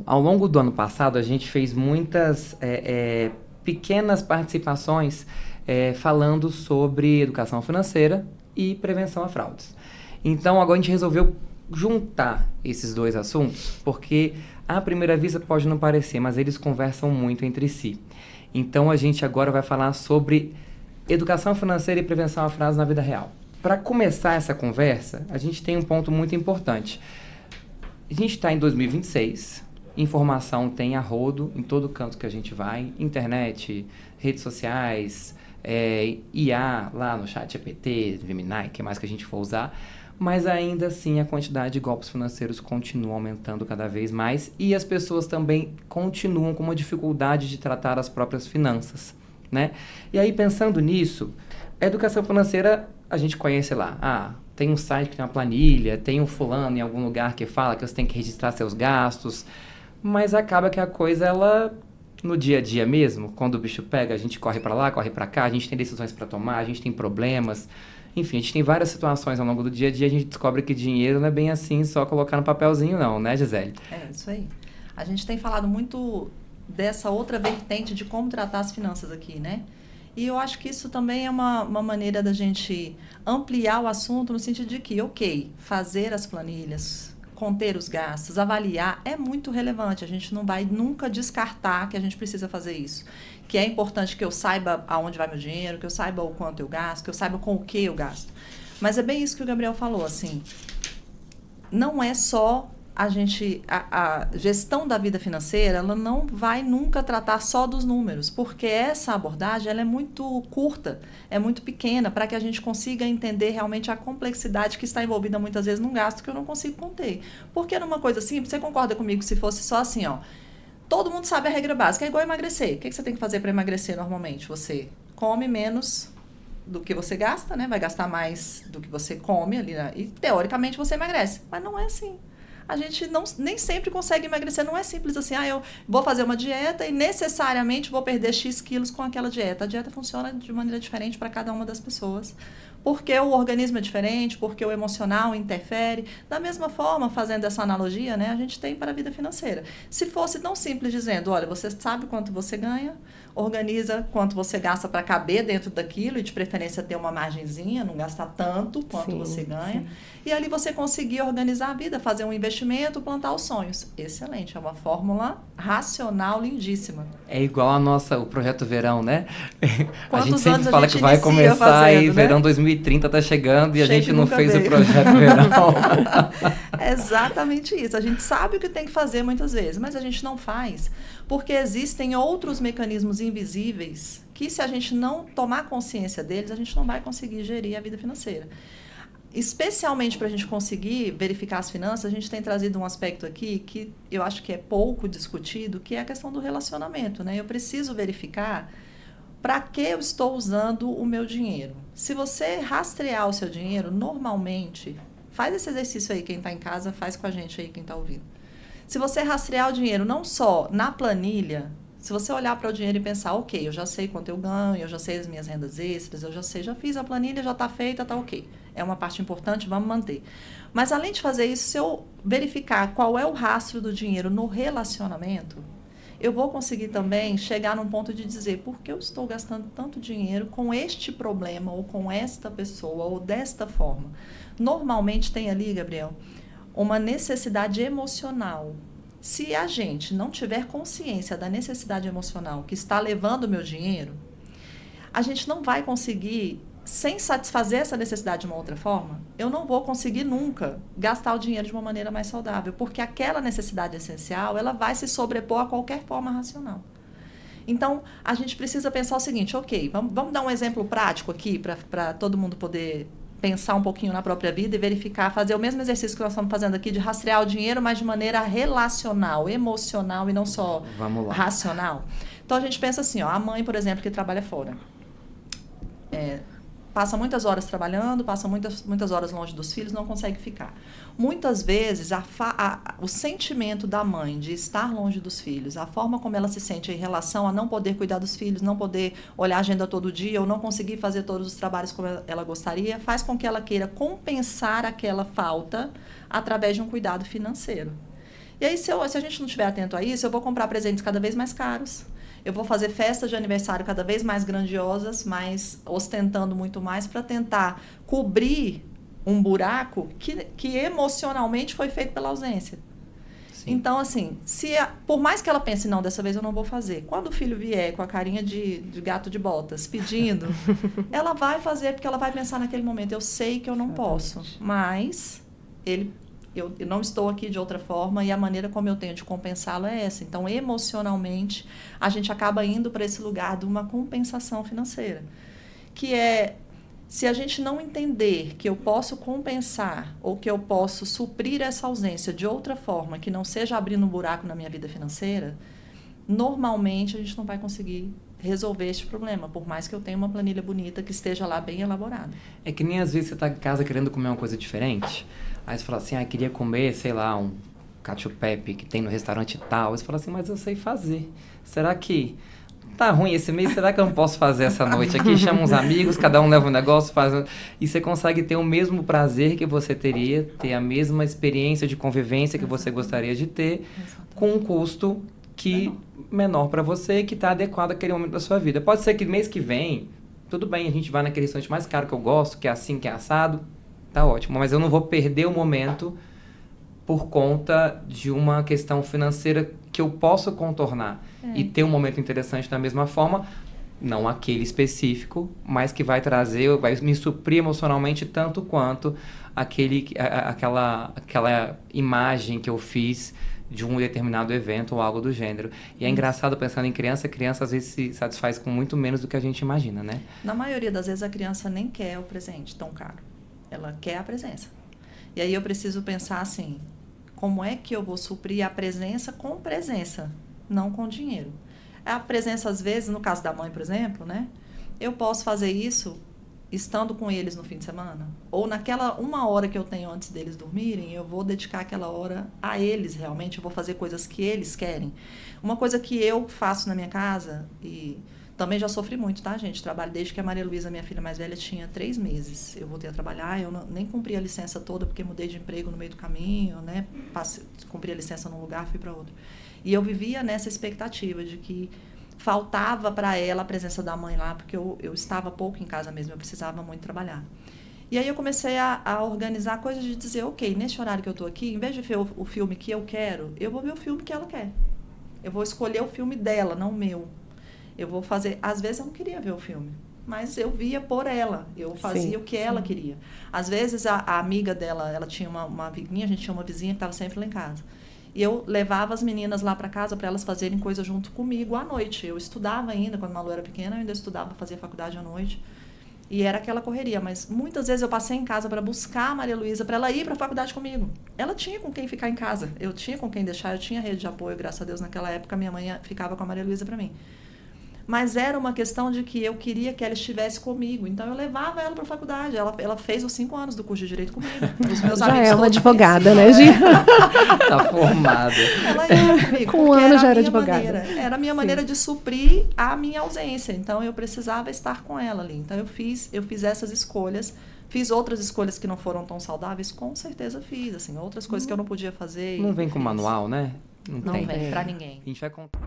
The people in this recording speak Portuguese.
Ao longo do ano passado, a gente fez muitas pequenas participações falando sobre educação financeira e prevenção a fraudes. Então, agora a gente resolveu juntar esses dois assuntos, porque à primeira vista pode não parecer, mas eles conversam muito entre si. Então, a gente agora vai falar sobre educação financeira e prevenção a fraudes na vida real. Para começar essa conversa, a gente tem um ponto muito importante. A gente está em 2026, informação tem a rodo em todo canto que a gente vai, internet, redes sociais, IA lá no chat GPT, Gemini, que mais que a gente for usar, mas ainda assim a quantidade de golpes financeiros continua aumentando cada vez mais e as pessoas também continuam com uma dificuldade de tratar as próprias finanças, né? E aí, pensando nisso, a educação financeira, a gente conhece lá, tem um site que tem uma planilha, tem um fulano em algum lugar que fala que você tem que registrar seus gastos, mas acaba que a coisa, ela, no dia a dia mesmo, quando o bicho pega, a gente corre para lá, corre para cá, a gente tem decisões para tomar, a gente tem problemas, enfim, a gente tem várias situações ao longo do dia a dia, a gente descobre que dinheiro não é bem assim, só colocar no papelzinho não, né, Gisele? É, isso aí. A gente tem falado muito dessa outra vertente de como tratar as finanças aqui, né? E eu acho que isso também é uma maneira da gente ampliar o assunto no sentido de que, ok, fazer as planilhas, conter os gastos, avaliar, é muito relevante. A gente não vai nunca descartar que a gente precisa fazer isso. Que é importante que eu saiba aonde vai meu dinheiro, que eu saiba o quanto eu gasto, que eu saiba com o que eu gasto. Mas é bem isso que o Gabriel falou, assim, não é só a gestão da vida financeira, ela não vai nunca tratar só dos números, porque essa abordagem ela é muito curta, é muito pequena, para que a gente consiga entender realmente a complexidade que está envolvida muitas vezes num gasto que eu não consigo conter. Porque numa coisa simples, você concorda comigo se fosse só assim, ó, todo mundo sabe a regra básica, é igual emagrecer. O que você tem que fazer para emagrecer normalmente? Você come menos do que você gasta, né? Vai gastar mais do que você come ali, né? E teoricamente você emagrece, mas não é assim. A gente nem sempre consegue emagrecer. Não é simples assim, eu vou fazer uma dieta e necessariamente vou perder X quilos com aquela dieta. A dieta funciona de maneira diferente para cada uma das pessoas. Porque o organismo é diferente, porque o emocional interfere. Da mesma forma, fazendo essa analogia, né, a gente tem para a vida financeira. Se fosse tão simples dizendo, olha, você sabe quanto você ganha, organiza quanto você gasta para caber dentro daquilo e de preferência ter uma margenzinha, não gastar tanto quanto você ganha. Sim. E ali você conseguir organizar a vida, fazer um investimento, plantar os sonhos. Excelente, é uma fórmula racional lindíssima. É igual o Projeto Verão, né? Quantos a gente sempre anos fala que vai começar fazendo, e né? Verão 2030 tá chegando e a gente não fez veio. O Projeto Verão. É exatamente isso. A gente sabe o que tem que fazer muitas vezes, mas a gente não faz porque existem outros mecanismos invisíveis que, se a gente não tomar consciência deles, a gente não vai conseguir gerir a vida financeira. Especialmente para a gente conseguir verificar as finanças, a gente tem trazido um aspecto aqui que eu acho que é pouco discutido, que é a questão do relacionamento, né? Eu preciso verificar para que eu estou usando o meu dinheiro. Se você rastrear o seu dinheiro, normalmente, faz esse exercício aí, quem está em casa, faz com a gente aí, quem está ouvindo. Se você rastrear o dinheiro não só na planilha, se você olhar para o dinheiro e pensar, ok, eu já sei quanto eu ganho, eu já sei as minhas rendas extras, eu já sei, já fiz a planilha, já está feita, está ok. É uma parte importante, vamos manter. Mas além de fazer isso, se eu verificar qual é o rastro do dinheiro no relacionamento, eu vou conseguir também chegar num ponto de dizer por que eu estou gastando tanto dinheiro com este problema, ou com esta pessoa, ou desta forma. Normalmente tem ali, Gabriel, uma necessidade emocional. Se a gente não tiver consciência da necessidade emocional que está levando o meu dinheiro, a gente não vai conseguir, sem satisfazer essa necessidade de uma outra forma, eu não vou conseguir nunca gastar o dinheiro de uma maneira mais saudável, porque aquela necessidade essencial, ela vai se sobrepor a qualquer forma racional. Então, a gente precisa pensar o seguinte, ok, vamos dar um exemplo prático aqui, para todo mundo poder pensar um pouquinho na própria vida e verificar, fazer o mesmo exercício que nós estamos fazendo aqui, de rastrear o dinheiro, mas de maneira relacional, emocional e não só racional. Então, a gente pensa assim, a mãe, por exemplo, que trabalha fora. Passa muitas horas trabalhando, passa muitas horas longe dos filhos, não consegue ficar. Muitas vezes, o sentimento da mãe de estar longe dos filhos, a forma como ela se sente em relação a não poder cuidar dos filhos, não poder olhar a agenda todo dia, ou não conseguir fazer todos os trabalhos como ela gostaria, faz com que ela queira compensar aquela falta através de um cuidado financeiro. E aí, se a gente não estiver atento a isso, eu vou comprar presentes cada vez mais caros. Eu vou fazer festas de aniversário cada vez mais grandiosas, mais ostentando muito mais, para tentar cobrir um buraco que emocionalmente foi feito pela ausência. Sim. Então, assim, por mais que ela pense, não, dessa vez eu não vou fazer. Quando o filho vier com a carinha de gato de botas, pedindo, ela vai fazer, porque ela vai pensar naquele momento, eu sei que eu não posso, mas eu não estou aqui de outra forma e a maneira como eu tenho de compensá-lo é essa. Então, emocionalmente, a gente acaba indo para esse lugar de uma compensação financeira, que é, se a gente não entender que eu posso compensar ou que eu posso suprir essa ausência de outra forma, que não seja abrindo um buraco na minha vida financeira, normalmente a gente não vai conseguir resolver este problema, por mais que eu tenha uma planilha bonita que esteja lá bem elaborada. É que nem às vezes você está em casa querendo comer uma coisa diferente, aí você fala assim, queria comer, sei lá, um cacio pepe que tem no restaurante tal. Aí você fala assim, mas eu sei fazer. Será que tá ruim esse mês? Será que eu não posso fazer essa noite aqui? Chama uns amigos, cada um leva um negócio, faz... E você consegue ter o mesmo prazer que você teria, ter a mesma experiência de convivência que você gostaria de ter, com um custo menor para você, que está adequado àquele momento da sua vida. Pode ser que mês que vem, tudo bem, a gente vai naquele restaurante mais caro que eu gosto, que é assim, que é assado, tá ótimo, mas eu não vou perder o momento por conta de uma questão financeira que eu posso contornar e ter um momento interessante da mesma forma, não aquele específico, mas que vai trazer, vai me suprir emocionalmente tanto quanto aquela imagem que eu fiz de um determinado evento ou algo do gênero. E é engraçado, pensando em criança às vezes se satisfaz com muito menos do que a gente imagina, né? Na maioria das vezes a criança nem quer o presente tão caro. Ela quer a presença. E aí eu preciso pensar assim, como é que eu vou suprir a presença com presença, não com dinheiro? A presença, às vezes, no caso da mãe, por exemplo, né? Eu posso fazer isso estando com eles no fim de semana, ou naquela 1 hora que eu tenho antes deles dormirem, eu vou dedicar aquela hora a eles realmente, eu vou fazer coisas que eles querem. Uma coisa que eu faço na minha casa, e também já sofri muito, tá, gente? Trabalho desde que a Maria Luísa, minha filha mais velha, tinha 3 meses. Eu voltei a trabalhar, eu nem cumpri a licença toda, porque mudei de emprego no meio do caminho, né? Cumpri a licença num lugar, fui para outro. E eu vivia nessa expectativa de que faltava para ela a presença da mãe lá, porque eu estava pouco em casa mesmo, eu precisava muito trabalhar. E aí eu comecei a organizar coisas de dizer, ok, nesse horário que eu estou aqui, em vez de ver o filme que eu quero, eu vou ver o filme que ela quer. Eu vou escolher o filme dela, não o meu. Eu vou fazer... Às vezes eu não queria ver o filme, mas eu via por ela. Eu fazia o que ela queria. Às vezes a amiga dela, ela tinha uma vizinha, a gente tinha uma vizinha que estava sempre lá em casa. E eu levava as meninas lá para casa para elas fazerem coisa junto comigo à noite. Eu estudava ainda, quando a Malu era pequena, eu ainda estudava, fazia faculdade à noite. E era aquela correria. Mas muitas vezes eu passei em casa para buscar a Maria Luísa, para ela ir para a faculdade comigo. Ela tinha com quem ficar em casa. Eu tinha com quem deixar, eu tinha rede de apoio, graças a Deus, naquela época minha mãe ficava com a Maria Luísa para mim. Mas era uma questão de que eu queria que ela estivesse comigo. Então, eu levava ela para a faculdade. Ela fez os 5 anos do curso de Direito comigo. Os meus já amigos é uma advogada, né, Gi? Tá formada. Ela ia comigo. Com 1 ano já era advogada. Era a minha maneira de suprir a minha ausência. Então, eu precisava estar com ela ali. Então, eu fiz essas escolhas. Fiz outras escolhas que não foram tão saudáveis? Com certeza fiz. Assim, outras coisas que eu não podia fazer. Não vem com manual, né? Não vem para ninguém. A gente vai contar.